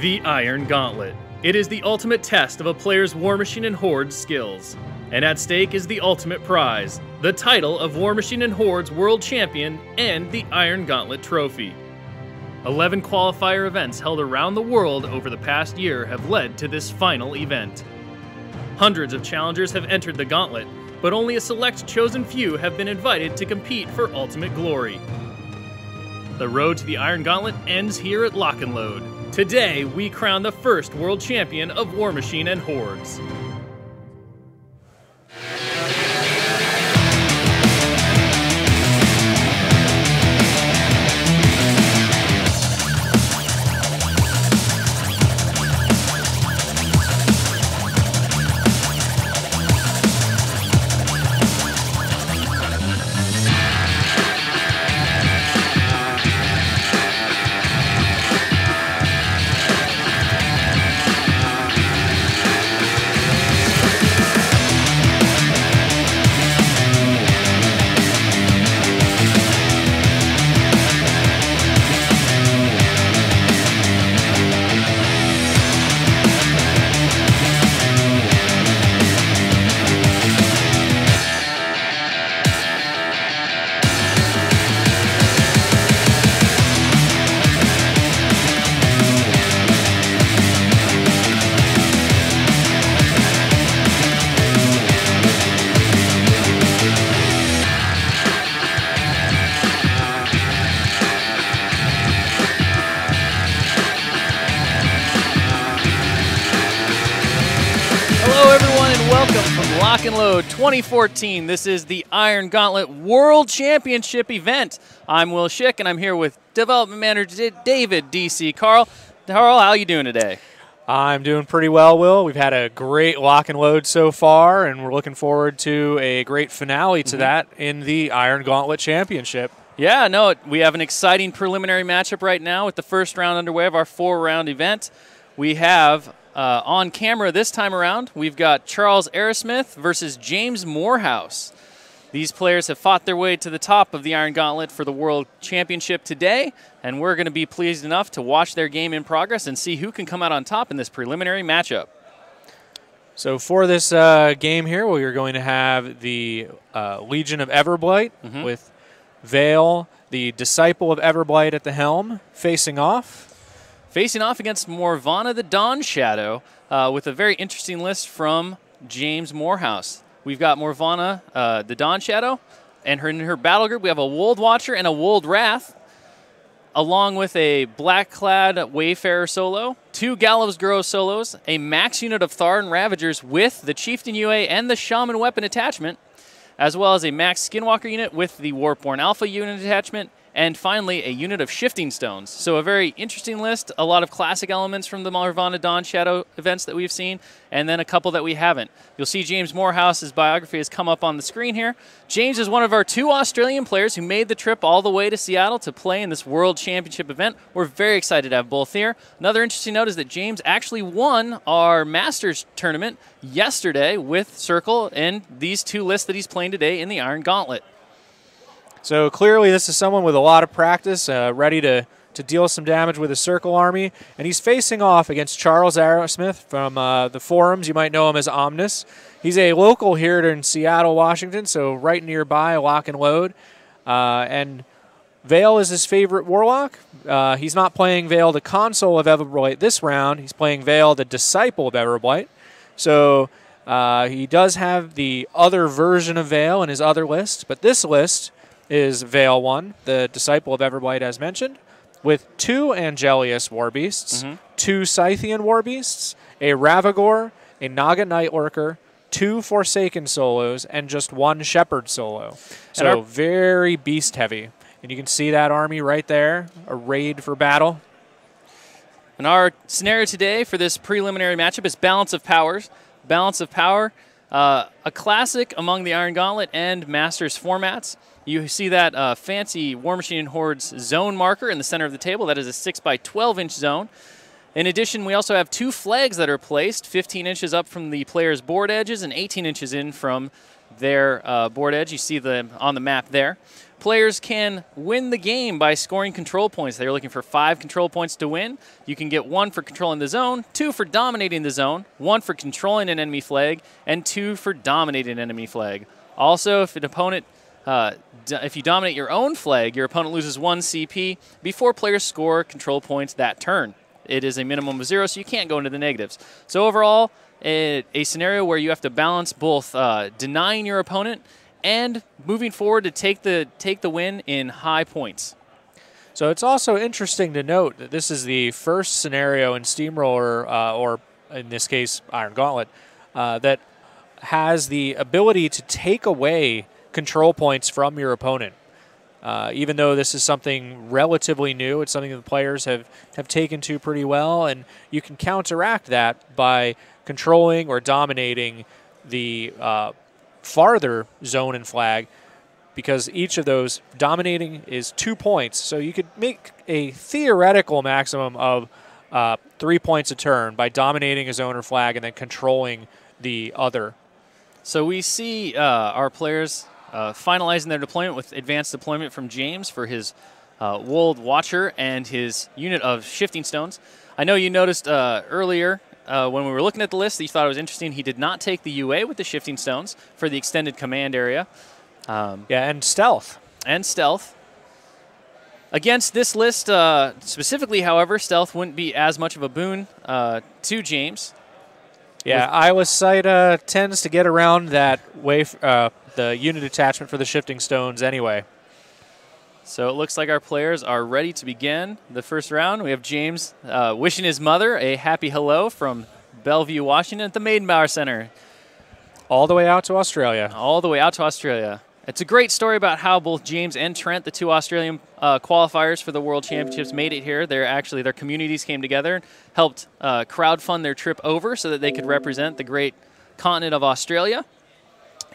The Iron Gauntlet. It is the ultimate test of a player's War Machine and Hordes skills. And at stake is the ultimate prize, the title of War Machine and Hordes World Champion and the Iron Gauntlet Trophy. 11 qualifier events held around the world over the past year have led to this final event. Hundreds of challengers have entered the gauntlet, but only a select chosen few have been invited to compete for ultimate glory. The road to the Iron Gauntlet ends here at Lock and Load. Today, we crown the first world champion of War Machine and Hordes. Lock and Load 2014. This is the Iron Gauntlet World Championship event. I'm Will Shick, and I'm here with Development Manager David DC Carl. Carl, how are you doing today? I'm doing pretty well, Will. We've had a great Lock and Load so far, and we're looking forward to a great finale to that in the Iron Gauntlet Championship. Yeah, no, we have an exciting preliminary matchup right now with the first round underway of our 4-round event. We have on camera this time around, we've got Charles Arrasmith versus James Moorhouse. These players have fought their way to the top of the Iron Gauntlet for the World Championship today, and we're going to be pleased enough to watch their game in progress and see who can come out on top in this preliminary matchup. So for this game here, we are going to have the Legion of Everblight with Vale, the Disciple of Everblight at the helm, facing off. Facing off against Morvana the Dawn Shadow with a very interesting list from James Moorhouse. We've got Morvana the Dawn Shadow, and in her battle group we have a Wold Watcher and a Wold Wrath, along with a Black-clad Wayfarer solo, 2 Gallows Grow solos, a max unit of Tharn Ravagers with the Chieftain UA and the Shaman Weapon attachment, as well as a max Skinwalker unit with the Warpborn Alpha unit attachment, and finally, a unit of Shifting Stones. So a very interesting list, a lot of classic elements from the Morvana Dawn Shadow events that we've seen, and then a couple that we haven't. You'll see James Moorhouse's biography has come up on the screen here. James is one of our 2 Australian players who made the trip all the way to Seattle to play in this World Championship event. We're very excited to have both here. Another interesting note is that James actually won our Masters tournament yesterday with Circle and these 2 lists that he's playing today in the Iron Gauntlet. So clearly this is someone with a lot of practice, ready to deal some damage with a Circle army. And he's facing off against Charles Arrasmith from the forums. You might know him as Omnis. He's a local here in Seattle, Washington, so right nearby, Lock and Load. And Vale is his favorite Warlock. He's not playing Vale, the Console of Everblight this round. He's playing Vale, the Disciple of Everblight. So he does have the other version of Vale in his other list, but this list is Vale 1, the Disciple of Everblight as mentioned, with 2 Angelius Warbeasts, 2 Scythian Warbeasts, a Ravagor, a Naga Nightlurker, 2 Forsaken solos, and just 1 Shepherd solo. So very beast heavy. And you can see that army right there, arrayed for battle. And our scenario today for this preliminary matchup is Balance of Powers. Balance of Power, a classic among the Iron Gauntlet and Masters formats. You see that fancy War Machine and Hordes zone marker in the center of the table. That is a 6x12-inch zone. In addition, we also have 2 flags that are placed 15 inches up from the player's board edges and 18 inches in from their board edge. You see them on the map there. Players can win the game by scoring control points. They're looking for 5 control points to win. You can get 1 for controlling the zone, 2 for dominating the zone, 1 for controlling an enemy flag, and 2 for dominating an enemy flag. Also, if an opponent, if you dominate your own flag, your opponent loses 1 CP before players score control points that turn. It is a minimum of 0, so you can't go into the negatives. So overall, a scenario where you have to balance both denying your opponent and moving forward to take the win in high points. So it's also interesting to note that this is the first scenario in Steamroller, or in this case, Iron Gauntlet, that has the ability to take away control points from your opponent. Even though this is something relatively new, it's something that the players have taken to pretty well, and you can counteract that by controlling or dominating the farther zone and flag, because each of those dominating is 2 points. So you could make a theoretical maximum of 3 points a turn by dominating a zone or flag and then controlling the other. So we see our players finalizing their deployment with advanced deployment from James for his Wold Watcher and his unit of shifting stones. I know you noticed earlier when we were looking at the list that you thought it was interesting. He did not take the UA with the shifting stones for the extended command area. Yeah, and stealth. And stealth. Against this list specifically, however, stealth wouldn't be as much of a boon to James. Yeah, eyeless sight tends to get around that way, the unit attachment for the shifting stones anyway. So it looks like our players are ready to begin the first round. We have James wishing his mother a happy hello from Bellevue, Washington at the Maidenbauer Center. All the way out to Australia. All the way out to Australia. It's a great story about how both James and Trent, the 2 Australian qualifiers for the World Championships, made it here. Their communities came together and helped crowdfund their trip over so that they could represent the great continent of Australia.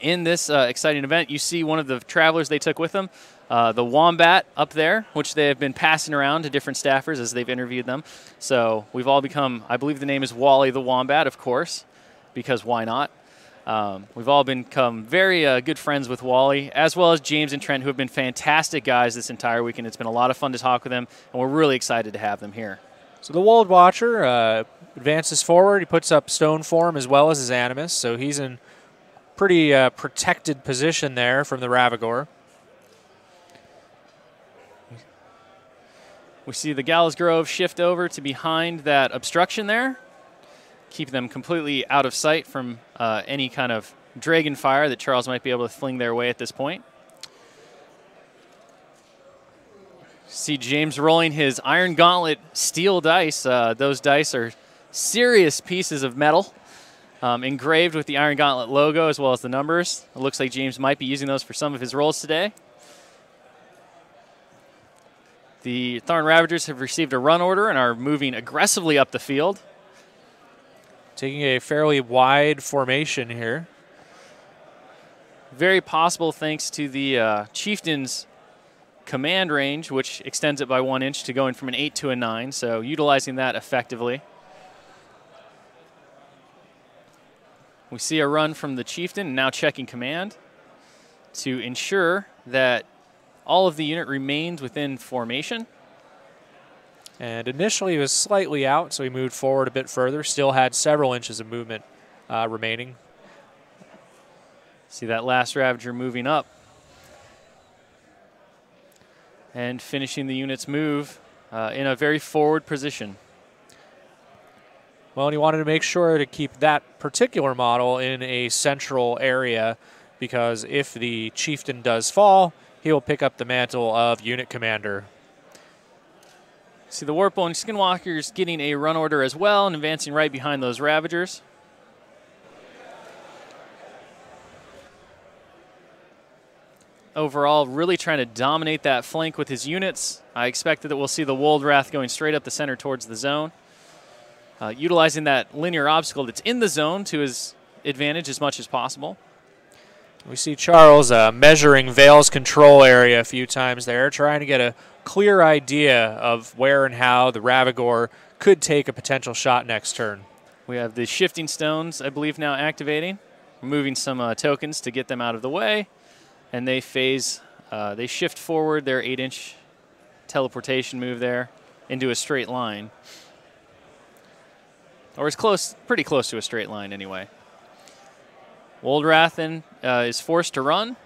In this exciting event, you see one of the travelers they took with them, the Wombat up there, which they have been passing around to different staffers as they've interviewed them. So we've all become, I believe the name is Wally the Wombat, of course, because why not? We've all become very good friends with Wally, as well as James and Trent, who have been fantastic guys this entire weekend. It's been a lot of fun to talk with them, and we're really excited to have them here. So the Wold Watcher advances forward. He puts up stone form as well as his Animus, so he's in pretty protected position there from the Ravagore. We see the Gallows Grove shift over to behind that obstruction there, keep them completely out of sight from any kind of dragon fire that Charles might be able to fling their way at this point. See James rolling his Iron Gauntlet steel dice. Those dice are serious pieces of metal, engraved with the Iron Gauntlet logo as well as the numbers. It looks like James might be using those for some of his rolls today. The Tharn Ravagers have received a run order and are moving aggressively up the field. Taking a fairly wide formation here. Very possible thanks to the Chieftain's command range, which extends it by 1 inch to going from an 8 to a 9, so utilizing that effectively. We see a run from the Chieftain, now checking command to ensure that all of the unit remains within formation. And initially he was slightly out, so he moved forward a bit further. Still had several inches of movement remaining. See that last Ravager moving up. And finishing the unit's move in a very forward position. Well, and he wanted to make sure to keep that particular model in a central area, because if the Chieftain does fall, he will pick up the mantle of unit commander. See the Warpbone Skinwalkers getting a run order as well and advancing right behind those Ravagers. Overall, really trying to dominate that flank with his units. I expect that we'll see the Wold-Wrath going straight up the center towards the zone, utilizing that linear obstacle that's in the zone to his advantage as much as possible. We see Charles measuring Vale's control area a few times there, trying to get a clear idea of where and how the Ravagore could take a potential shot next turn. We have the shifting stones, I believe, now activating, removing some tokens to get them out of the way, and they phase They shift forward their 8-inch teleportation move there into a straight line. Or as close, pretty close to a straight line anyway. Woldrathen is forced to run.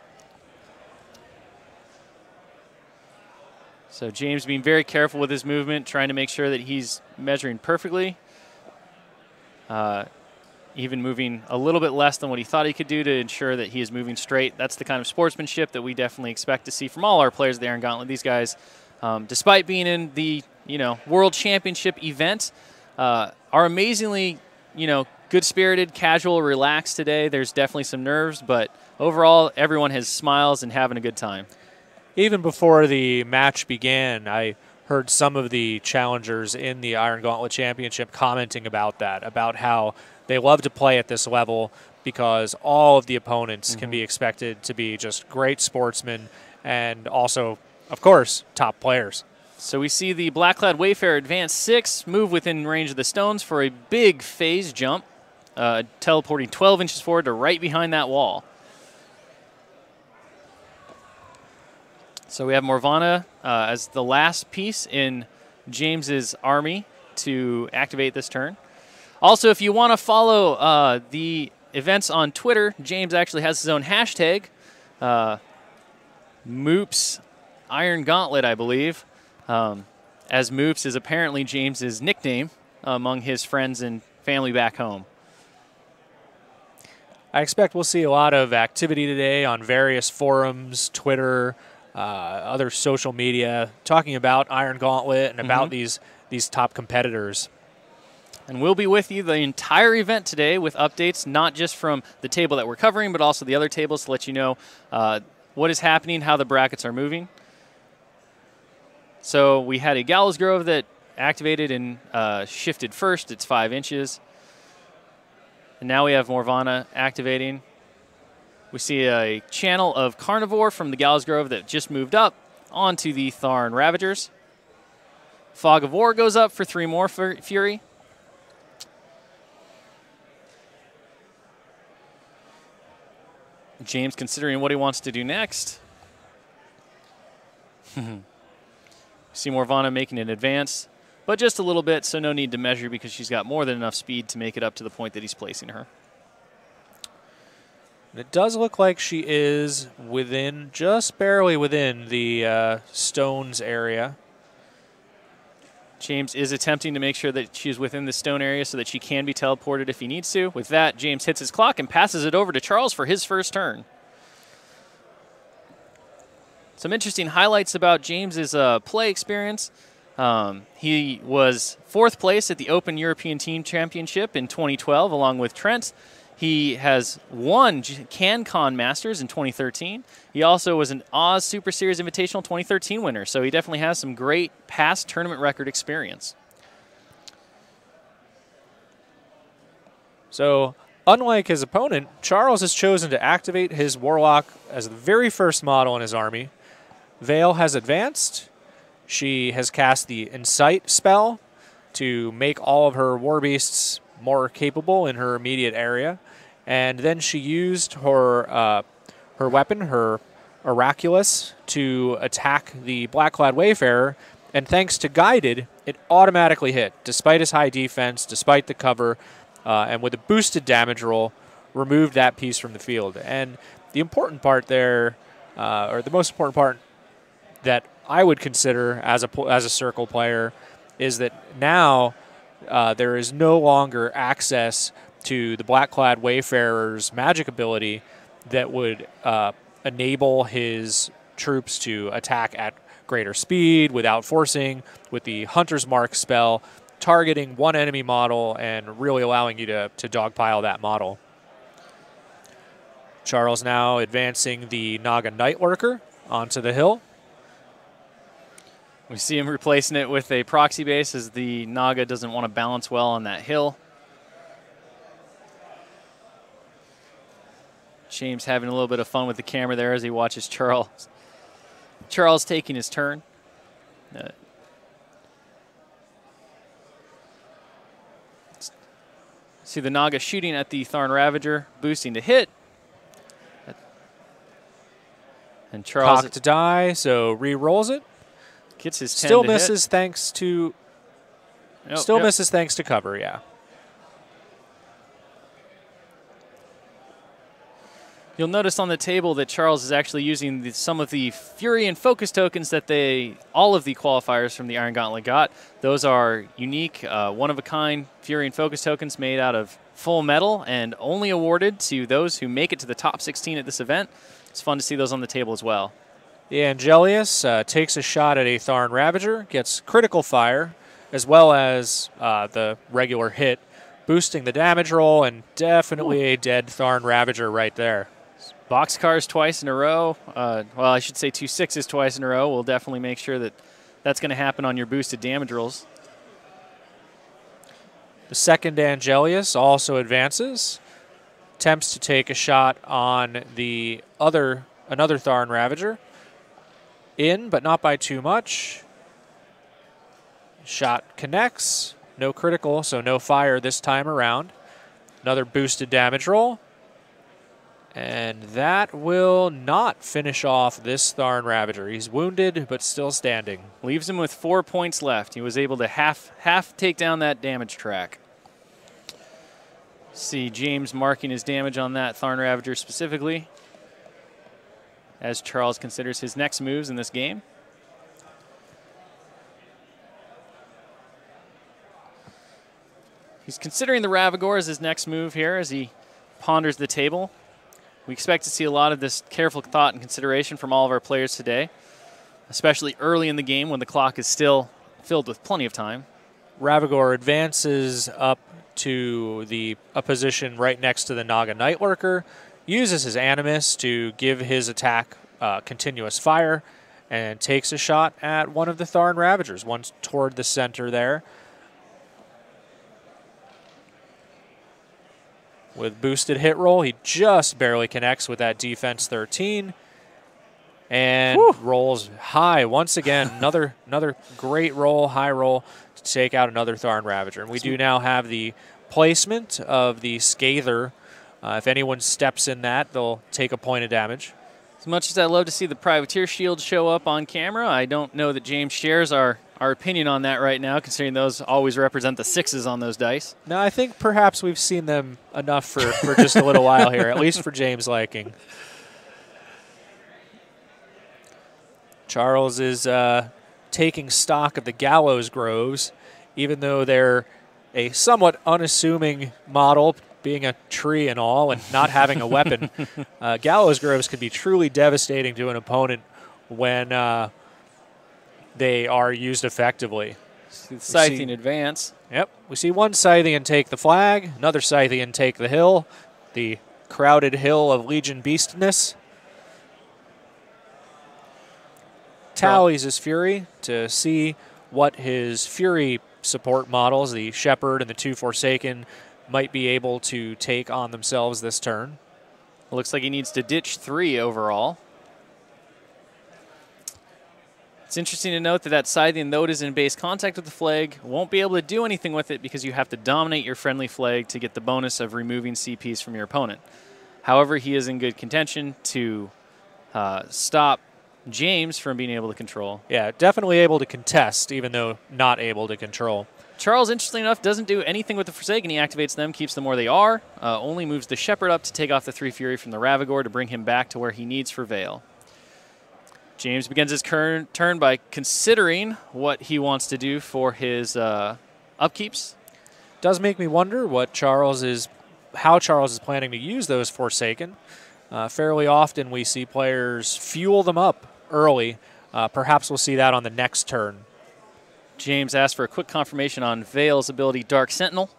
So James being very careful with his movement, trying to make sure that he's measuring perfectly. Even moving a little bit less than what he thought he could do to ensure that he is moving straight. That's the kind of sportsmanship that we definitely expect to see from all our players at the Iron Gauntlet. These guys, despite being in the World Championship event, are amazingly good-spirited, casual, relaxed today. There's definitely some nerves, but overall everyone has smiles and having a good time. Even before the match began, I heard some of the challengers in the Iron Gauntlet Championship commenting about that, about how they love to play at this level because all of the opponents can be expected to be just great sportsmen and also, of course, top players. So we see the Blackclad Wayfarer advance 6, move within range of the stones for a big phase jump, teleporting 12 inches forward to right behind that wall. So we have Morvana as the last piece in James's army to activate this turn. Also, if you want to follow the events on Twitter, James actually has his own hashtag, Moops Iron Gauntlet, I believe, as Moops is apparently James's nickname among his friends and family back home. I expect we'll see a lot of activity today on various forums, Twitter, other social media, talking about Iron Gauntlet and about these top competitors. And we'll be with you the entire event today with updates, not just from the table that we're covering, but also the other tables to let you know what is happening, how the brackets are moving. So we had a Gallows Grove that activated and shifted first. It's 5 inches. And now we have Morvana activating. We see a channel of Carnivore from the Gallows Grove that just moved up onto the Tharn Ravagers. Fog of War goes up for 3 more Fury. James considering what he wants to do next. See Morvana making an advance, but just a little bit, so no need to measure because she's got more than enough speed to make it up to the point that he's placing her. It does look like she is within, just barely within the stones area. James is attempting to make sure that she is within the stone area so that she can be teleported if he needs to. With that, James hits his clock and passes it over to Charles for his first turn. Some interesting highlights about James's play experience. He was 4th place at the Open European Team Championship in 2012 along with Trent. He has won CanCon Masters in 2013. He also was an Oz Super Series Invitational 2013 winner, so he definitely has some great past tournament record experience. So, unlike his opponent, Charles has chosen to activate his Warlock as the very first model in his army. Vale has advanced. She has cast the Incite spell to make all of her war beasts more capable in her immediate area. And then she used her her weapon, her Oraculus, to attack the Blackclad Wayfarer. And thanks to Guided, it automatically hit, despite his high defense, despite the cover, and with a boosted damage roll, removed that piece from the field. And the important part there, or the most important part that I would consider as a circle player, is that now there is no longer access to the Blackclad Wayfarer's magic ability that would enable his troops to attack at greater speed without forcing, with the Hunter's Mark spell, targeting one enemy model and really allowing you to dogpile that model. Charles now advancing the Naga Nightworker onto the hill. We see him replacing it with a proxy base as the Naga doesn't want to balance well on that hill. James having a little bit of fun with the camera there as he watches Charles taking his turn. See the Naga shooting at the Tharn Ravager, boosting to hit. And Charles cocked die, so re-rolls it. Gets his 10 Still to misses hit. thanks to misses thanks to cover, yeah. You'll notice on the table that Charles is actually using some of the Fury and Focus tokens that all of the qualifiers from the Iron Gauntlet got. Those are unique, one-of-a-kind Fury and Focus tokens made out of full metal and only awarded to those who make it to the top 16 at this event. It's fun to see those on the table as well. The Angelius takes a shot at a Tharn Ravager, gets critical fire, as well as the regular hit, boosting the damage roll, and definitely a dead Tharn Ravager right there. Boxcars twice in a row. Well, I should say 2 6s twice in a row. We'll definitely make sure that that's going to happen on your boosted damage rolls. The second Angelius also advances, attempts to take a shot on another Tharn Ravager. In, but not by too much. Shot connects. No critical, so no fire this time around. Another boosted damage roll. And that will not finish off this Tharn Ravager. He's wounded, but still standing. Leaves him with 4 points left. He was able to half take down that damage track. See James marking his damage on that Tharn Ravager specifically, as Charles considers his next moves in this game. He's considering the Ravagore as his next move here as he ponders the table. We expect to see a lot of this careful thought and consideration from all of our players today, especially early in the game when the clock is still filled with plenty of time. Ravagore advances up to a position right next to the Naga Nightworker, uses his Animus to give his attack continuous fire, and takes a shot at one of the Tharn Ravagers, one toward the center there. With boosted hit roll, he just barely connects with that defense 13. And rolls high once again. another great roll, high roll, to take out another Tharn Ravager. And we do now have the placement of the Scather. If anyone steps in that, they'll take a point of damage. As much as I'd love to see the Privateer shield show up on camera, I don't know that James shares our opinion on that right now, considering those always represent the 6s on those dice. No, I think perhaps we've seen them enough for just a little while here, at least for James' liking. Charles is taking stock of the Gallows Groves, even though they're a somewhat unassuming model, being a tree and all, and not having a weapon. Gallows Groves can be truly devastating to an opponent when they are used effectively. Scythian advance. Yep. We see one Scythian take the flag, another Scythian take the hill, the crowded hill of Legion Beastness. Tallies his Fury to see what his Fury support models, the Shepherd and the 2 Forsaken, might be able to take on themselves this turn. It looks like he needs to ditch 3 overall. It's interesting to note that Scythian, though it is in base contact with the flag, won't be able to do anything with it because you have to dominate your friendly flag to get the bonus of removing CPs from your opponent. However, he is in good contention to stop James from being able to control. Yeah, definitely able to contest, even though not able to control. Charles, interestingly enough, doesn't do anything with the Forsaken. He activates them, keeps them where they are, only moves the Shepherd up to take off the 3 Fury from the Ravagore to bring him back to where he needs for Veil. James begins his turn by considering what he wants to do for his upkeeps. Does make me wonder how Charles is planning to use those Forsaken. Fairly often we see players fuel them up early. Perhaps we'll see that on the next turn. James asked for a quick confirmation on Veil's ability, Dark Sentinel.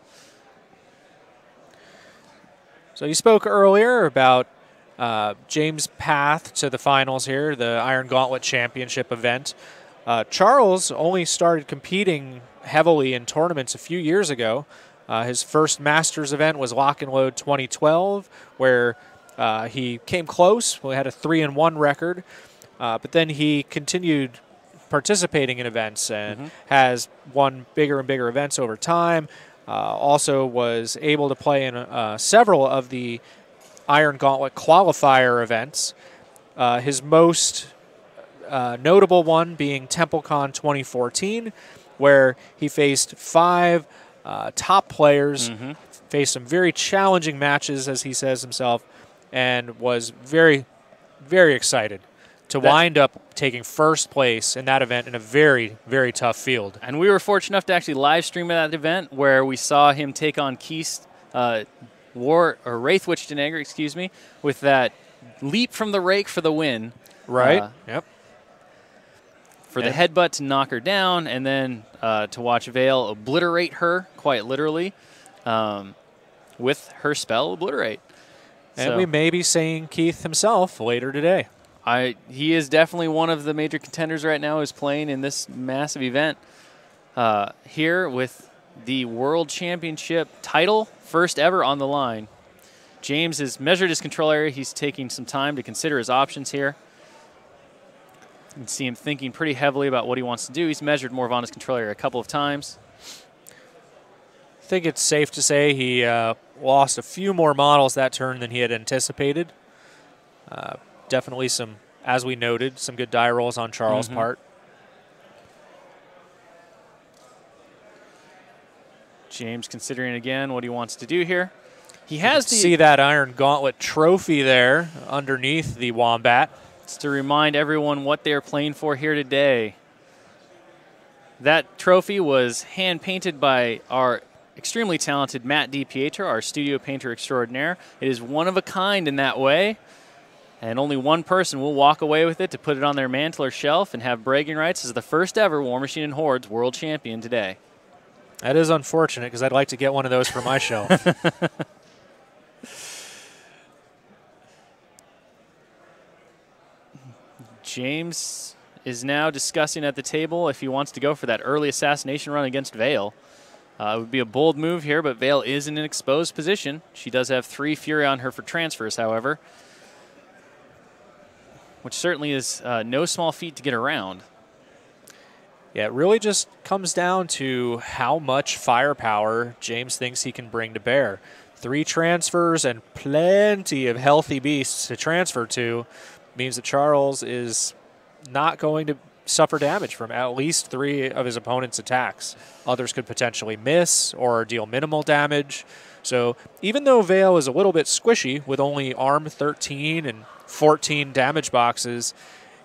So you spoke earlier about James' path to the finals here, the Iron Gauntlet Championship event. Charles only started competing heavily in tournaments a few years ago. His first Masters event was Lock and Load 2012, where he came close. We had a 3-1 record, but then he continued participating in events and has won bigger and bigger events over time. Also was able to play in several of the Iron Gauntlet qualifier events, His most notable one being TempleCon 2014, where he faced 5 top players, faced some very challenging matches, as he says himself, and was very, very excited to wind up taking first place in that event in a very, very tough field. And we were fortunate enough to actually live stream at that event where we saw him take on Keith Wraithwitch Denager, excuse me, with that leap from the rake for the win. Right. Yep. For the headbutt to knock her down, and then to watch Vale obliterate her, quite literally, with her spell Obliterate. And so we may be seeing Keith himself later today. He is definitely one of the major contenders right now who's playing in this massive event here with the World Championship title, first ever on the line. James has measured his control area. He's taking some time to consider his options here. You can see him thinking pretty heavily about what he wants to do. He's measured Morvana's control area a couple of times. I think it's safe to say he lost a few more models that turn than he had anticipated. Definitely some, as we noted, some good die rolls on Charles' part. James considering again what he wants to do here. He has the see that Iron Gauntlet trophy there underneath the Wombat. It's to remind everyone what they're playing for here today. That trophy was hand-painted by our extremely talented Matt DiPietro, our studio painter extraordinaire. It is one of a kind in that way, and only one person will walk away with it to put it on their mantle or shelf and have bragging rights as the first ever Warmachine and Hordes World Champion today. That is unfortunate because I'd like to get one of those for my shelf. James is now discussing at the table if he wants to go for that early assassination run against Vale. It would be a bold move here, but Vale is in an exposed position. She does have 3 Fury on her for transfers, however, which certainly is no small feat to get around. Yeah, it really just comes down to how much firepower James thinks he can bring to bear. 3 transfers and plenty of healthy beasts to transfer to means that Charles is not going to suffer damage from at least 3 of his opponent's attacks. Others could potentially miss or deal minimal damage. So even though Vale is a little bit squishy with only arm 13 and 14 damage boxes,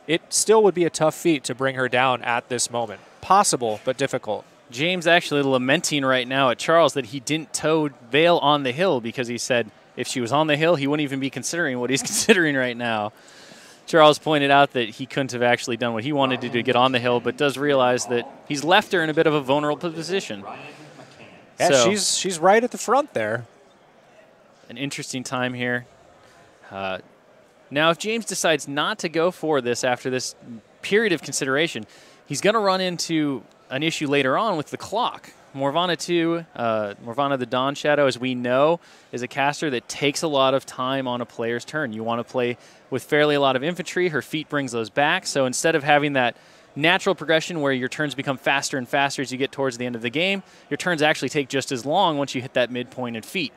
it still would be a tough feat to bring her down at this moment. Possible, but difficult. James actually lamenting right now at Charles that he didn't tow Vale on the hill because he said if she was on the hill, he wouldn't even be considering what he's considering right now. Charles pointed out that he couldn't have actually done what he wanted to do to get on the hill, but does realize that he's left her in a bit of a vulnerable position. Yeah, so, she's right at the front there. An interesting time here. Now, if James decides not to go for this after this period of consideration, he's going to run into an issue later on with the clock. Morvana 2, Morvana the Dawn Shadow, as we know, is a caster that takes a lot of time on a player's turn. You want to play with fairly a lot of infantry. Her feat brings those back. So instead of having that natural progression where your turns become faster and faster as you get towards the end of the game, your turns actually take just as long once you hit that midpoint in feat.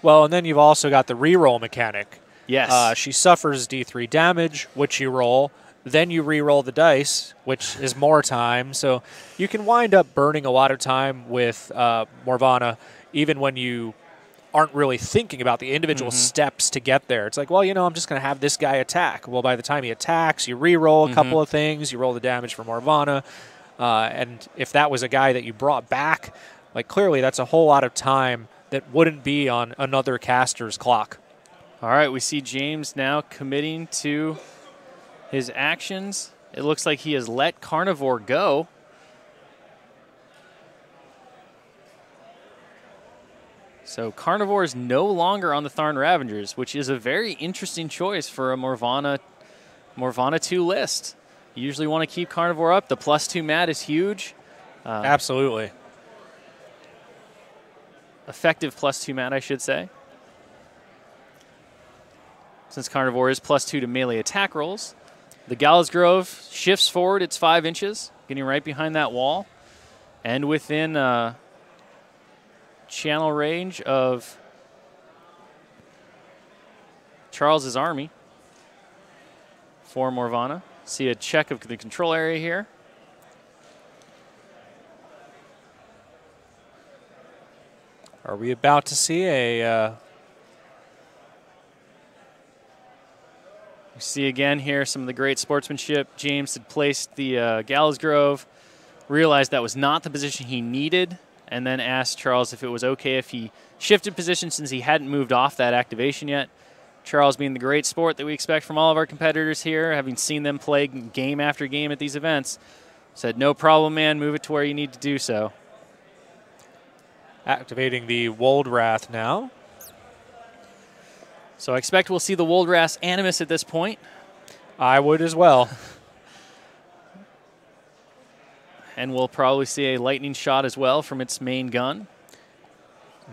Well, and then you've also got the reroll mechanic. Yes. She suffers D3 damage, which you roll. Then you re-roll the dice, which is more time. So you can wind up burning a lot of time with Morvana, even when you aren't really thinking about the individual steps to get there. It's like, well, you know, I'm just going to have this guy attack. Well, by the time he attacks, you re-roll a couple of things. You roll the damage for Morvana. And if that was a guy that you brought back, like clearly that's a whole lot of time that wouldn't be on another caster's clock. All right, we see James now committing to his actions. It looks like he has let Carnivore go. So Carnivore is no longer on the Tharn Ravengers, which is a very interesting choice for a Morvana 2 list. You usually want to keep Carnivore up. The +2 mat is huge. Absolutely. Effective +2 mat, I should say. Since Carnivore is +2 to melee attack rolls. The Gallows Grove shifts forward its 5 inches, getting right behind that wall, and within channel range of Charles's army. for Morvana. See a check of the control area here. Are we about to see a... You see again here some of the great sportsmanship. James had placed the Gallows Grove, realized that was not the position he needed, and then asked Charles if it was okay if he shifted position since he hadn't moved off that activation yet. Charles, being the great sport that we expect from all of our competitors here, having seen them play game after game at these events, said, no problem, man, move it to where you need to do so. Activating the Woldrath now. So I expect we'll see the Woldrath Animus at this point. I would as well. And we'll probably see a lightning shot as well from its main gun.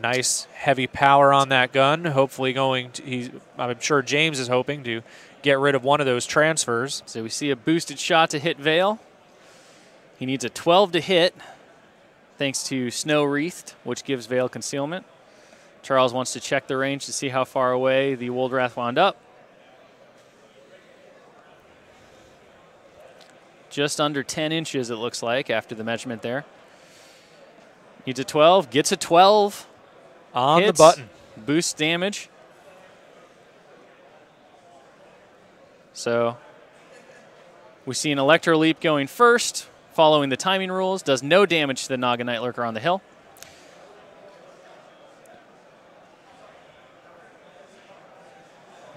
Nice heavy power on that gun. Hopefully going to, I'm sure James is hoping to get rid of one of those transfers. So we see a boosted shot to hit Vale. He needs a 12 to hit, thanks to Snow Wreathed, which gives Vale concealment. Charles wants to check the range to see how far away the Woldrath wound up. Just under 10 inches, it looks like, after the measurement there. Needs a 12, gets a 12. On hits, the button. Boost damage. So we see an Electro Leap going first, following the timing rules. Does no damage to the Naga Night Lurker on the hill.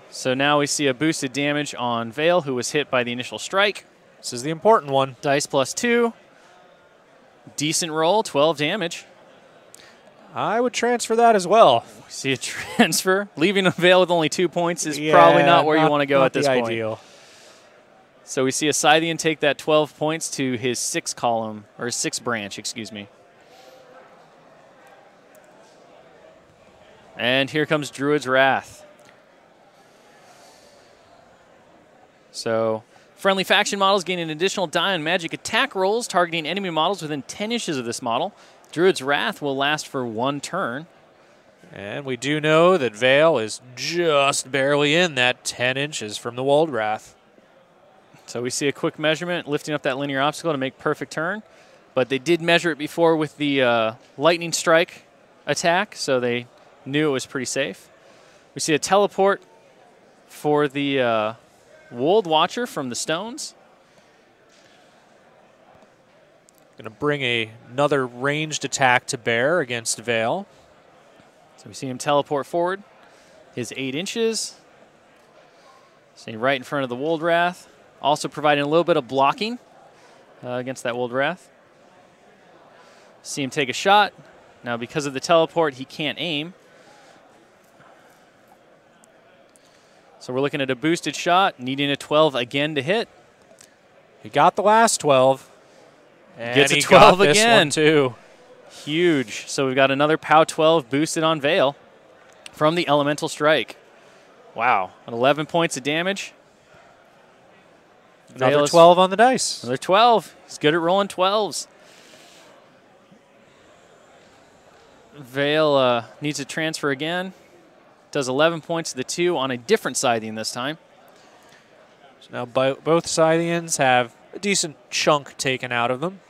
So now we see a boosted damage on Vale, who was hit by the initial strike. This is the important one. Dice plus 2. Decent roll, 12 damage. I would transfer that as well. We see a transfer. Leaving a Vale with only 2 points is probably not where you want to go at this point. Ideal. So we see a Scythian take that 12 points to his 6 column, or 6 branch, excuse me. And here comes Druid's Wrath. So friendly faction models gain an additional die on magic attack rolls, targeting enemy models within 10 inches of this model. Druid's Wrath will last for 1 turn. And we do know that Vale is just barely in that 10 inches from the Woldrath. So we see a quick measurement, lifting up that linear obstacle to make perfect turn. But they did measure it before with the lightning strike attack, so they knew it was pretty safe. We see a teleport for the Wold Watcher from the Stones. Going to bring another ranged attack to bear against Vale. So we see him teleport forward, his 8 inches. Staying right in front of the Woldrath. Also providing a little bit of blocking against that Woldrath. See him take a shot. Now because of the teleport, he can't aim. So we're looking at a boosted shot, needing a 12 again to hit. He got the last 12. And gets a he 12 got this again. One too. Huge. So we've got another POW 12 boosted on Vale from the Elemental Strike. Wow. 11 points of damage. Another 12 on the dice. Another 12. He's good at rolling 12s. Vale needs to transfer again. Does 11 points to the 2 on a different Scythian this time. So now both Scythians have a decent chunk taken out of them.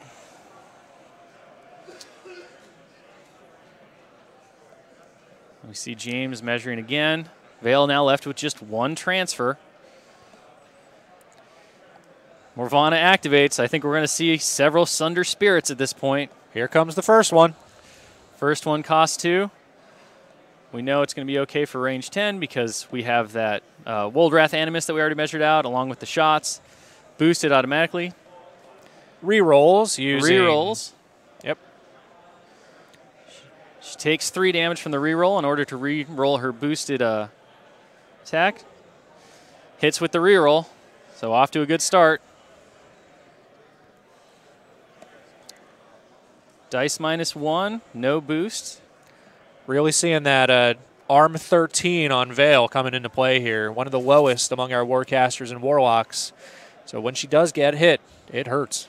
We see James measuring again. Vale now left with just 1 transfer. Morvana activates. I think we're going to see several Sunder Spirits at this point. Here comes the first one. First one costs 2. We know it's going to be okay for range 10 because we have that Woldrath Animus that we already measured out along with the shots. Boosted automatically. Rerolls using... Rerolls. Yep. She takes 3 damage from the reroll in order to reroll her boosted attack. Hits with the reroll, so off to a good start. Dice -1, no boost. Really seeing that Arm 13 on Vale coming into play here. One of the lowest among our Warcasters and Warlocks. So when she does get hit, it hurts.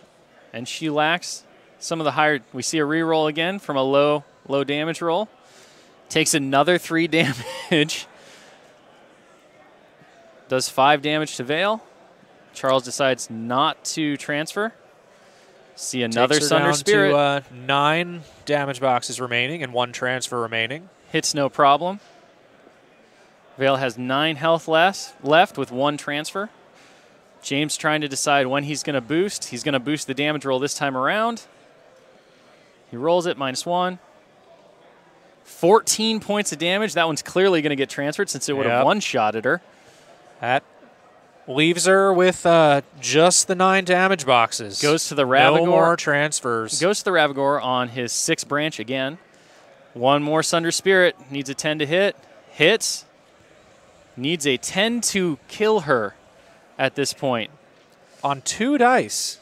And she lacks some of the higher... We see a reroll again from a low damage roll. Takes another 3 damage. Does 5 damage to Vale. Charles decides not to transfer. See another Takes her Sunder down Spirit. to 9 damage boxes remaining and 1 transfer remaining. Hits no problem. Vale has 9 health left with 1 transfer. James trying to decide when he's going to boost. He's going to boost the damage roll this time around. He rolls it, -1. 14 points of damage. That one's clearly going to get transferred since it would have one-shotted her. That leaves her with just the 9 damage boxes. Goes to the Ravagore. No more transfers. Goes to the Ravagore on his 6th branch again. 1 more Sunder Spirit. Needs a 10 to hit. Hits. Needs a 10 to kill her at this point. On 2 dice.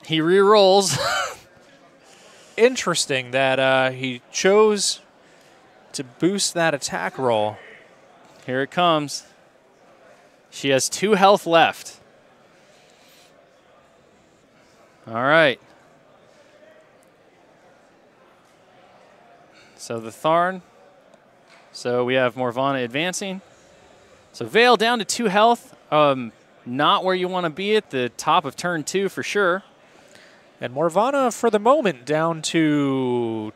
He re-rolls. Interesting that he chose to boost that attack roll. Here it comes. She has 2 health left. All right. So the Tharn. So we have Morvana advancing. So Vale down to 2 health. Not where you want to be at the top of turn 2 for sure. And Morvana, for the moment, down to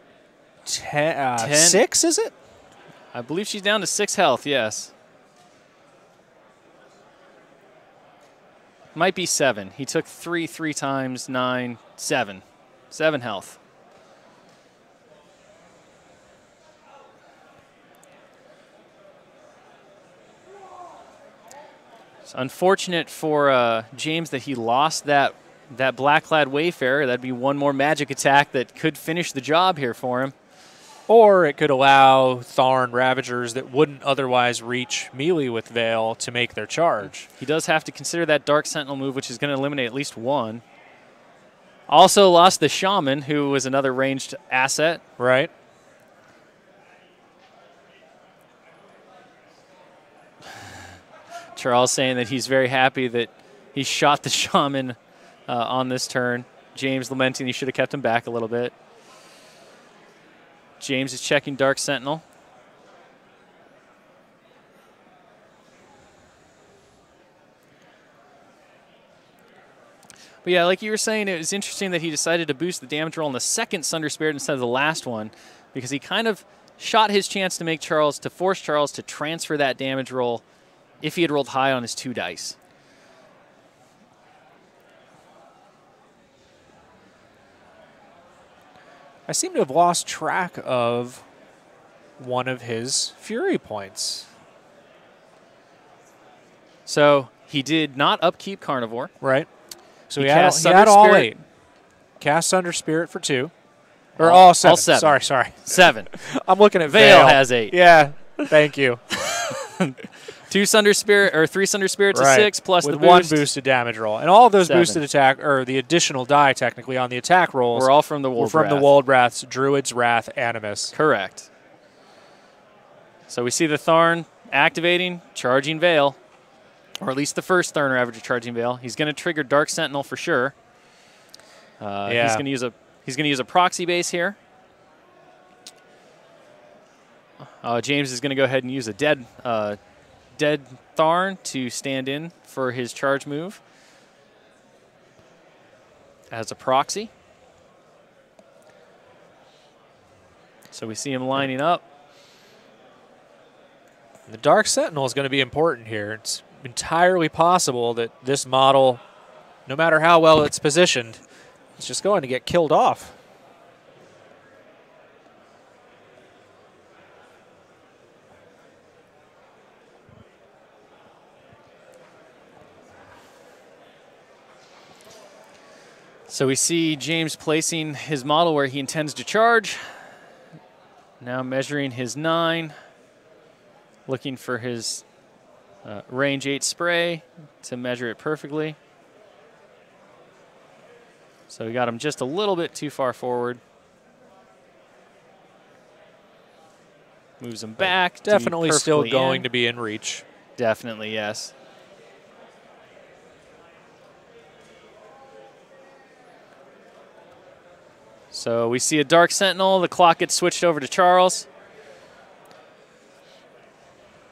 6, is it? I believe she's down to 6 health, yes. Might be 7. He took 3 times, 9, 7. 7 health. It's unfortunate for James that he lost that Black-clad Wayfarer. That'd be 1 more magic attack that could finish the job here for him. Or it could allow Tharn Ravagers that wouldn't otherwise reach melee with Vale to make their charge. He does have to consider that Dark Sentinel move, which is going to eliminate at least 1. Also lost the Shaman, who was another ranged asset. Right. Charles saying that he's very happy that he shot the Shaman on this turn. James lamenting he should have kept him back a little bit. James is checking Dark Sentinel. But yeah, like you were saying, it was interesting that he decided to boost the damage roll on the 2nd Sunder Spirit instead of the last one, because he kind of shot his chance to force Charles to transfer that damage roll if he had rolled high on his 2 dice. I seem to have lost track of one of his Fury points. So he did not upkeep Carnivore. Right. So he cast had all Spirit. 8. Cast Sunder Spirit for 2. Or all 7. All 7. Sorry. 7. I'm looking at Vale has 8. Yeah. Thank you. 2 Sunder Spirit, or 3 Sunder Spirits to 6 plus with the boost. 1 boosted damage roll. And all of those 7. boosted attack, or the additional die technically on the attack rolls, We're all from the Wold were from the Wold-Wrath's Druid's Wrath Animus. Correct. So we see the Tharn activating, charging Vale, or at least the first Tharn Ravager charging Vale. He's going to trigger Dark Sentinel for sure. He's going to use a proxy base here. James is going to go ahead and use a dead Tharn to stand in for his charge move as a proxy. So we see him lining up. The Dark Sentinel is going to be important here. It's entirely possible that this model, no matter how well it's positioned, is just going to get killed off. So we see James placing his model where he intends to charge. Now measuring his 9, looking for his range 8 spray to measure it perfectly. So we got him just a little bit too far forward. Moves him back. Definitely still going to be in reach. Definitely, yes. So we see a Dark Sentinel. The clock gets switched over to Charles.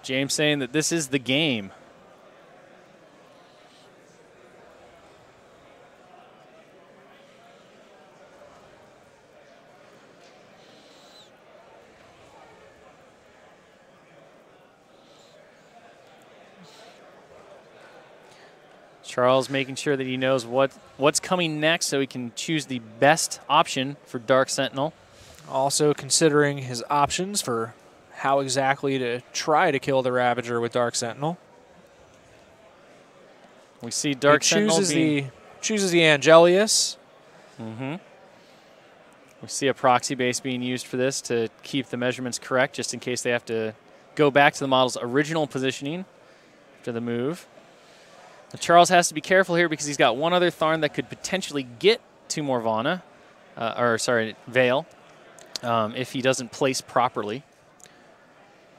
James saying that this is the game. Charles making sure that he knows what's coming next so he can choose the best option for Dark Sentinel. Also considering his options for how exactly to try to kill the Ravager with Dark Sentinel. We see Dark Sentinel chooses the Angelius. Mm-hmm. We see a proxy base being used for this to keep the measurements correct, just in case they have to go back to the model's original positioning after the move. Now, Charles has to be careful here because he's got one other Tharn that could potentially get to Morvana, Veil, if he doesn't place properly.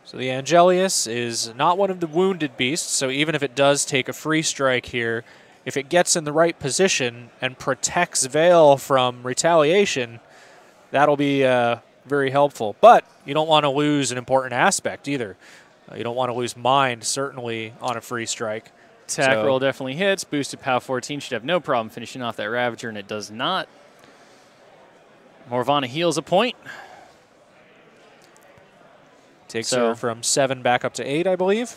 So the Angelius is not one of the wounded beasts, so even if it does take a free strike here, if it gets in the right position and protects Veil from retaliation, that'll be very helpful. But you don't want to lose an important aspect either. You don't want to lose mind, certainly, on a free strike. Attack roll definitely hits. Boosted POW 14 should have no problem finishing off that Ravager, and it does not. Morvana heals a point. Takes her from 7 back up to 8, I believe.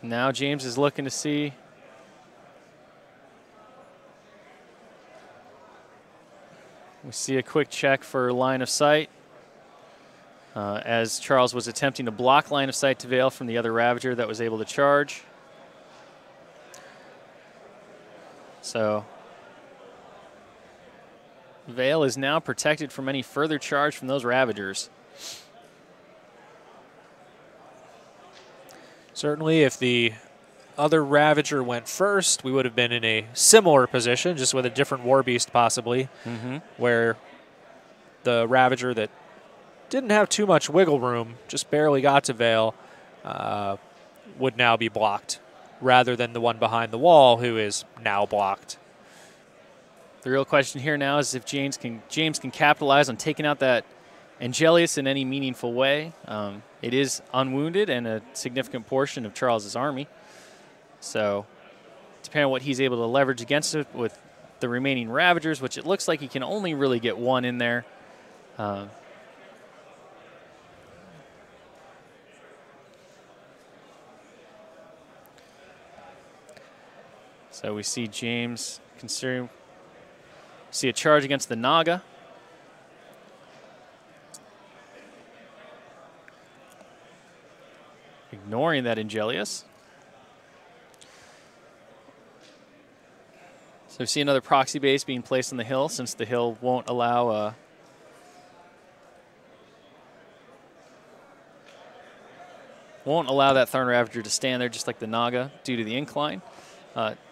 Now James is looking to see. We see a quick check for line of sight. As Charles was attempting to block line of sight to Veil from the other Ravager that was able to charge. So Veil is now protected from any further charge from those Ravagers. Certainly, if the other Ravager went first, we would have been in a similar position, just with a different War Beast possibly, where the Ravager that didn't have too much wiggle room, just barely got to Veil, would now be blocked, rather than the one behind the wall who is now blocked. The real question here now is if James can capitalize on taking out that Angelius in any meaningful way. It is unwounded and a significant portion of Charles's army. So depending on what he's able to leverage against it with the remaining Ravagers, which it looks like he can only really get one in there. So we see James considering, see a charge against the Naga. Ignoring that Angelius. So we see another proxy base being placed on the hill, since the hill won't allow that Tharn Ravager to stand there, just like the Naga, due to the incline.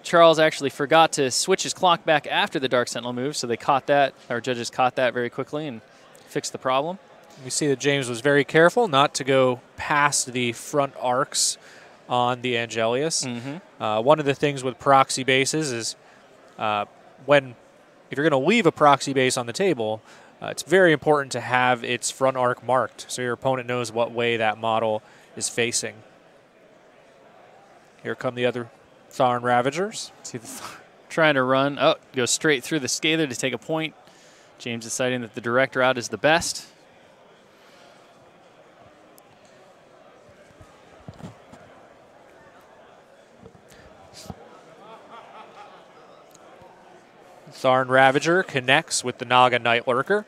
Charles actually forgot to switch his clock back after the Dark Sentinel move, so they caught that. Our judges caught that very quickly and fixed the problem. We see that James was very careful not to go past the front arcs on the Angelius. One of the things with proxy bases is if you're going to leave a proxy base on the table, it's very important to have its front arc marked so your opponent knows what way that model is facing. Here come the other Tharn Ravagers. See the trying to run. Oh, go straight through the Scather to take a point. James deciding that the direct route is the best. Tharn Ravager connects with the Naga Night Lurker.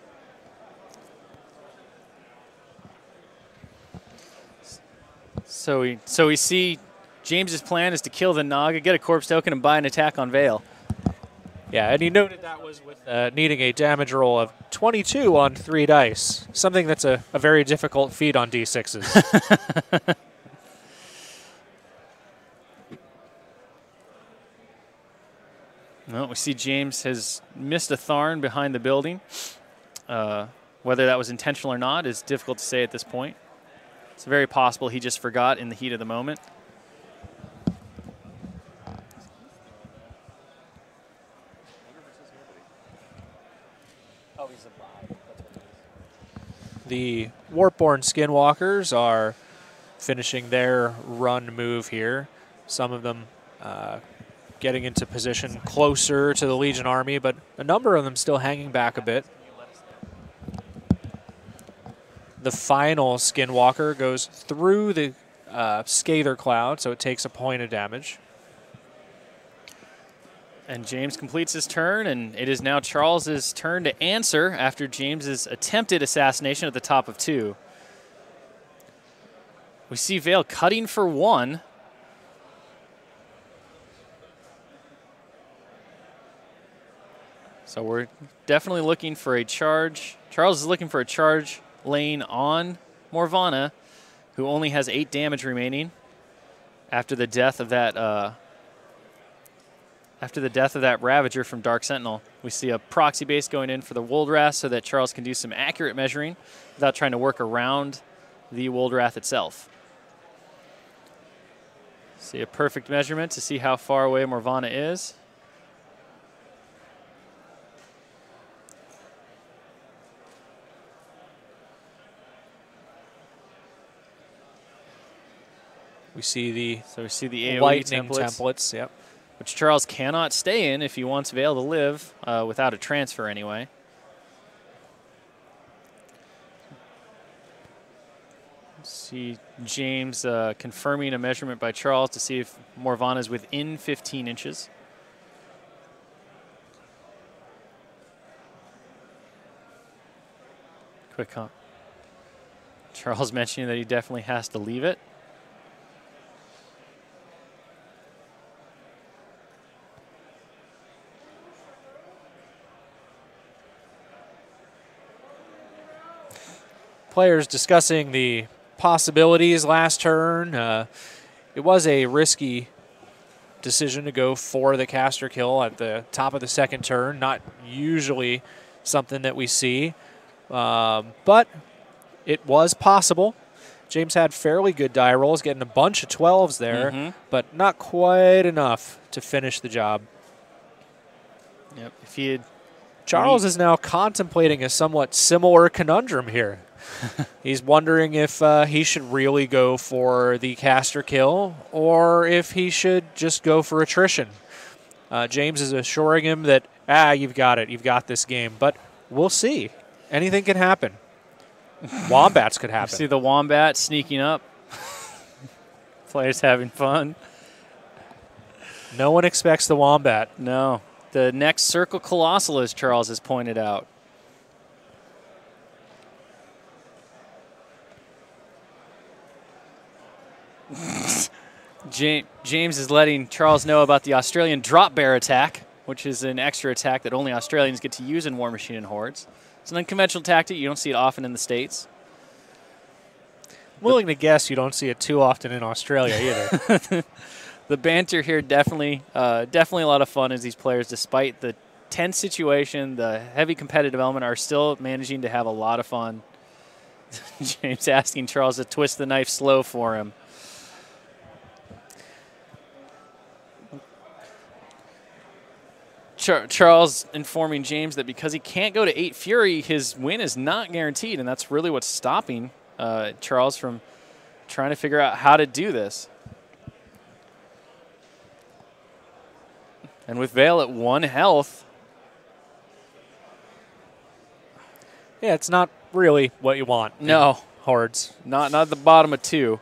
So we see James's plan is to kill the Naga, get a corpse token, and buy an attack on Veil. Yeah, and he noted that was with needing a damage roll of 22 on 3 dice, something that's a very difficult feat on D6s. Well, we see James has missed a Tharn behind the building. Whether that was intentional or not is difficult to say at this point. It's very possible he just forgot in the heat of the moment. The Warpborn Skinwalkers are finishing their run move here. Some of them getting into position closer to the Legion army, but a number of them still hanging back a bit. The final Skinwalker goes through the Scather Cloud, so it takes a point of damage. And James completes his turn, and it is now Charles's turn to answer after James's attempted assassination at the top of 2. We see Vale cutting for 1. So we're definitely looking for a charge. Charles is looking for a charge lane on Morvana, who only has 8 damage remaining after the death of that Ravager from Dark Sentinel. We see a proxy base going in for the Woldrath so that Charles can do some accurate measuring without trying to work around the Woldrath itself. See a perfect measurement to see how far away Morvana is. We see the AoE lightning templates, yep. Which Charles cannot stay in if he wants Vale to live without a transfer anyway. See James confirming a measurement by Charles to see if Morvana is within 15 inches. Quick comp. Charles mentioning that he definitely has to leave it. Players discussing the possibilities last turn. It was a risky decision to go for the caster kill at the top of the second turn. Not usually something that we see, but it was possible. James had fairly good die rolls, getting a bunch of 12s there, but not quite enough to finish the job. Yep. If he had Charles is now contemplating a somewhat similar conundrum here. He's wondering if he should really go for the caster kill or if he should just go for attrition. James is assuring him that, you've got it. You've got this game. But we'll see. Anything can happen. Wombats could happen. You see the Wombat sneaking up. Players having fun. No one expects the Wombat. No. The next Circle Colossal, as Charles has pointed out. James is letting Charles know about the Australian Drop Bear attack, which is an extra attack that only Australians get to use in Warmachine and Hordes. It's an unconventional tactic. You don't see it often in the States. I'm willing to guess you don't see it too often in Australia either. The banter here definitely a lot of fun as these players, despite the tense situation, the heavy competitive element, are still managing to have a lot of fun. James asking Charles to twist the knife slow for him. Charles informing James that because he can't go to 8 Fury, his win is not guaranteed, and that's really what's stopping Charles from trying to figure out how to do this. And with Vale at 1 health. Yeah, it's not really what you want. No. Hordes. Not at the bottom of 2.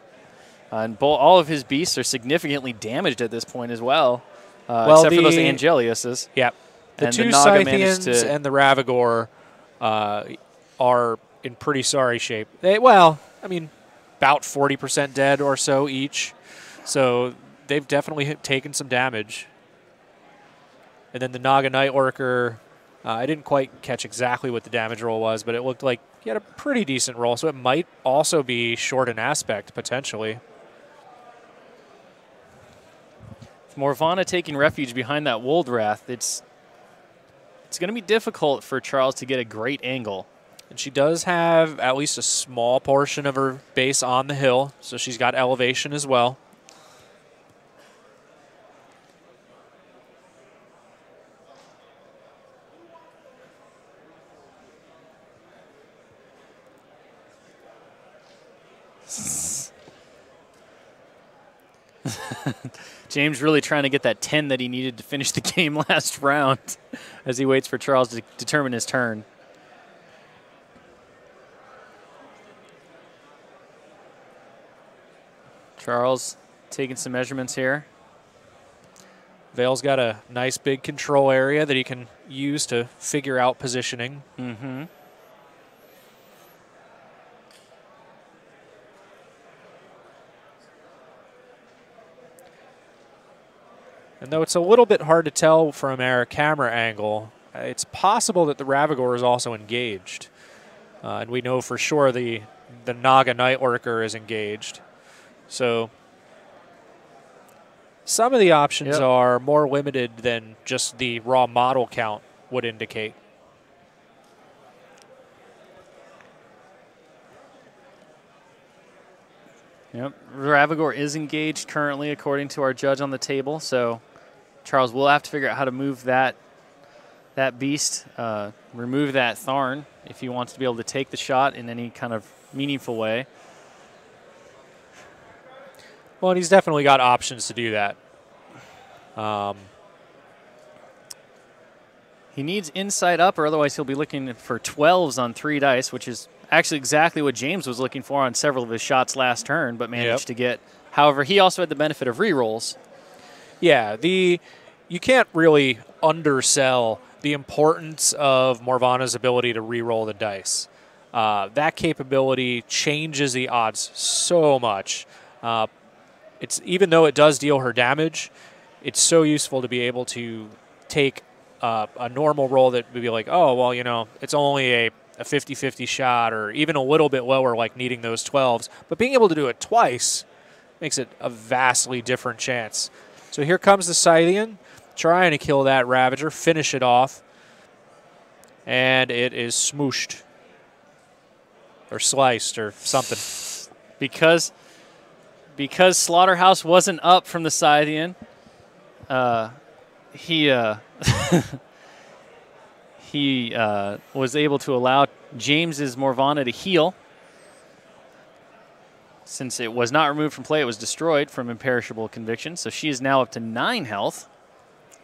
And all of his beasts are significantly damaged at this point as well. Except for those Angeliuses. Yeah. The and 2 Scythians and the Ravagore are in pretty sorry shape. About 40% dead or so each. So they've definitely taken some damage. And then the Naga Nightworker, I didn't quite catch exactly what the damage roll was, but it looked like he had a pretty decent roll. So it might also be short in aspect, potentially. Morvana taking refuge behind that Woldrath, it's going to be difficult for Charles to get a great angle. And she does have at least a small portion of her base on the hill, so she's got elevation as well. James really trying to get that 10 that he needed to finish the game last round as he waits for Charles to determine his turn. Charles taking some measurements here. Vale's got a nice big control area that he can use to figure out positioning. Mm-hmm. And though it's a little bit hard to tell from our camera angle, it's possible that the Ravagore is also engaged. And we know for sure the Naga Nightworker is engaged. So some of the options are more limited than just the raw model count would indicate. Yep, Ravagore is engaged currently according to our judge on the table, so Charles will have to figure out how to move that beast, remove that Tharn if he wants to be able to take the shot in any kind of meaningful way. Well, and he's definitely got options to do that. He needs inside up, or otherwise he'll be looking for 12s on 3 dice, which is actually exactly what James was looking for on several of his shots last turn, but managed to get. However, he also had the benefit of rerolls. Yeah, you can't really undersell the importance of Morvana's ability to reroll the dice. That capability changes the odds so much. It's even though it does deal her damage, it's so useful to be able to take a normal roll that would be like, oh, well, you know, it's only a 50-50 shot, or even a little bit lower, like needing those 12s. But being able to do it twice makes it a vastly different chance. So here comes the Scythian, trying to kill that Ravager, finish it off. And it is smooshed. Or sliced, or something. Because Slaughterhouse wasn't up from the Scythian, he was able to allow James's Morvana to heal. Since it was not removed from play, it was destroyed from Imperishable Conviction, so she is now up to 9 health,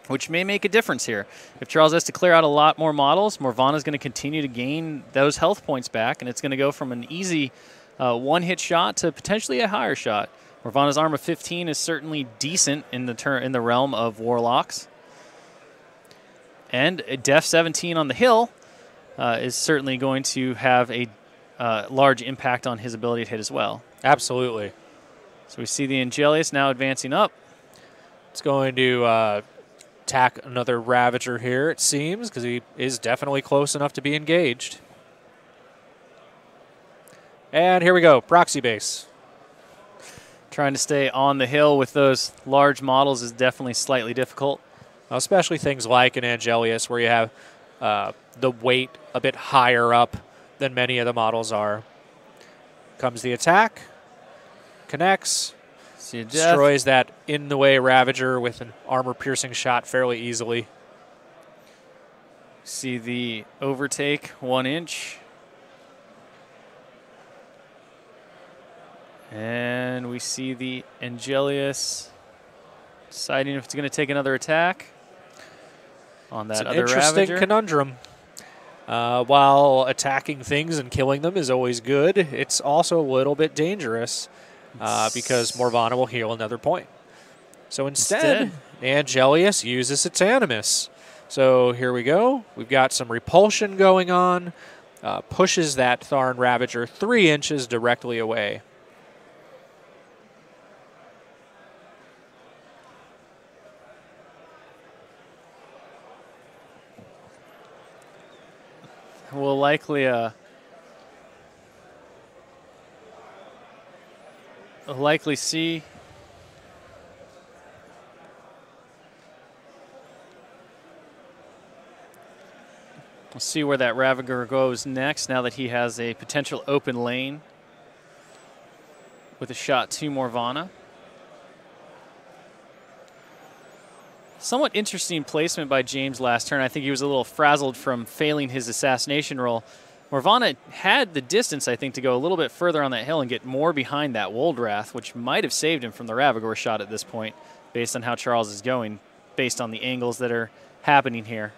which may make a difference here. If Charles has to clear out a lot more models, Morvana's going to continue to gain those health points back, and it's going to go from an easy one-hit shot to potentially a higher shot. Morvana's arm of 15 is certainly decent in the realm of Warlocks. And a Def 17 on the hill is certainly going to have a large impact on his ability to hit as well. Absolutely. So we see the Angelius now advancing up. It's going to attack another Ravager here, it seems, because he is definitely close enough to be engaged. And here we go, proxy base. Trying to stay on the hill with those large models is definitely slightly difficult. Especially things like an Angelius, where you have the weight a bit higher up than many of the models are. Comes the attack, connects, destroys that in-the-way Ravager with an armor-piercing shot fairly easily. See the overtake, 1 inch. And we see the Angelius deciding if it's going to take another attack on that other Ravager. It's an interesting conundrum. While attacking things and killing them is always good, it's also a little bit dangerous because Morvana will heal another point. So instead, Angelius uses its Animus. So here we go. We've got some repulsion going on. Pushes that Tharn Ravager 3 inches directly away. We'll likely see we'll see where that Ravager goes next now that he has a potential open lane with a shot to Morvana. Somewhat interesting placement by James last turn. I think he was a little frazzled from failing his assassination roll. Morvana had the distance, I think, to go a little bit further on that hill and get more behind that Woldrath, which might have saved him from the Ravagore shot at this point, based on how Charles is going, based on the angles that are happening here.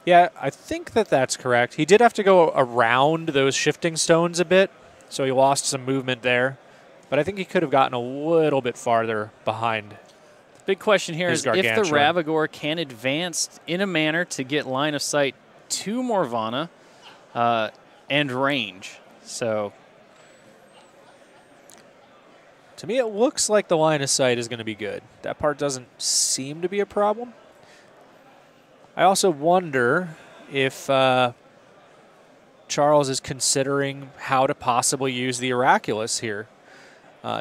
Yeah, I think that that's correct. He did have to go around those shifting stones a bit, so he lost some movement there. but I think he could have gotten a little bit farther behind. The big question here is if the Ravagore can advance in a manner to get line of sight to Morvana and range. So to me, it looks like the line of sight is going to be good. That part doesn't seem to be a problem. I also wonder if Charles is considering how to possibly use the Oraculus here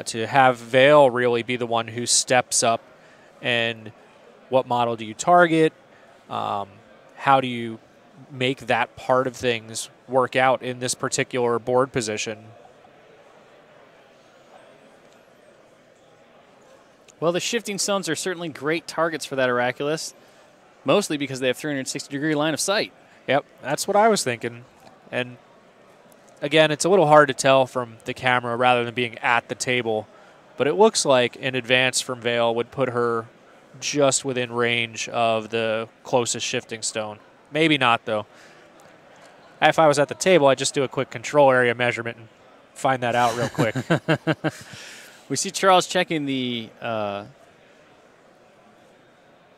to have Vale really be the one who steps up. And what model do you target? How do you make that part of things work out in this particular board position? Well, the shifting stones are certainly great targets for that Oraculus, mostly because they have 360-degree line of sight. Yep, that's what I was thinking. And again, it's a little hard to tell from the camera rather than being at the table, but it looks like an advance from Vale would put her just within range of the closest shifting stone. Maybe not, though. If I was at the table, I'd just do a quick control area measurement and find that out real quick. We see Charles checking the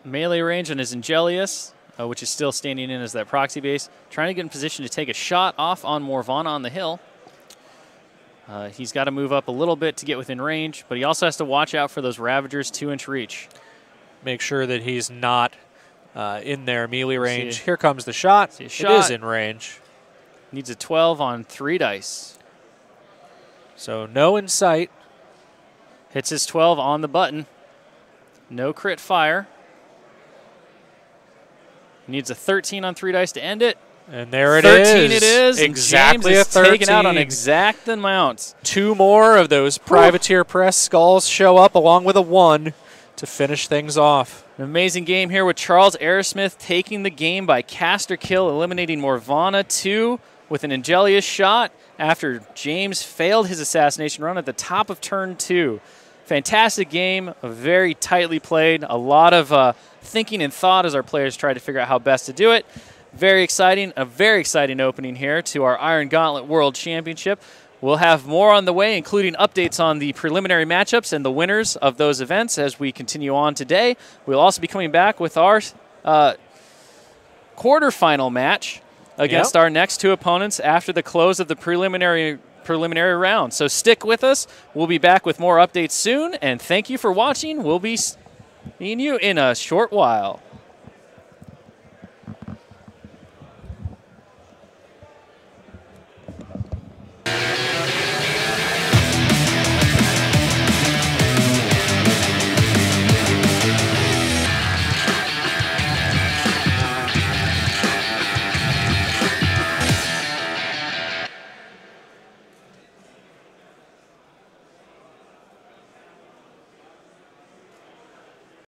melee range on his Ingelius, which is still standing in as that proxy base, trying to get in position to take a shot off on Morvana on the hill. He's got to move up a little bit to get within range, but he also has to watch out for those Ravagers 2-inch reach. Make sure that he's not in their melee range. Here comes the shot. It is in range. Needs a 12 on 3 dice. So no in sight. Hits his 12 on the button. No crit fire. Needs a 13 on 3 dice to end it. And there it is. 13 it is. Exactly James a 13. Taken out on exact amount. 2 more of those Privateer Press skulls show up along with a 1 to finish things off. An amazing game here with Charles Arrasmith taking the game by caster kill, eliminating Morvana 2 with an Ingelius shot after James failed his assassination run at the top of turn 2. Fantastic game, very tightly played, a lot of thinking and thought as our players tried to figure out how best to do it. Very exciting, a very exciting opening here to our Iron Gauntlet World Championship. We'll have more on the way, including updates on the preliminary matchups and the winners of those events as we continue on today. We'll also be coming back with our quarterfinal match against our next 2 opponents after the close of the preliminary round. So stick with us. We'll be back with more updates soon, and thank you for watching. We'll be seeing you in a short while.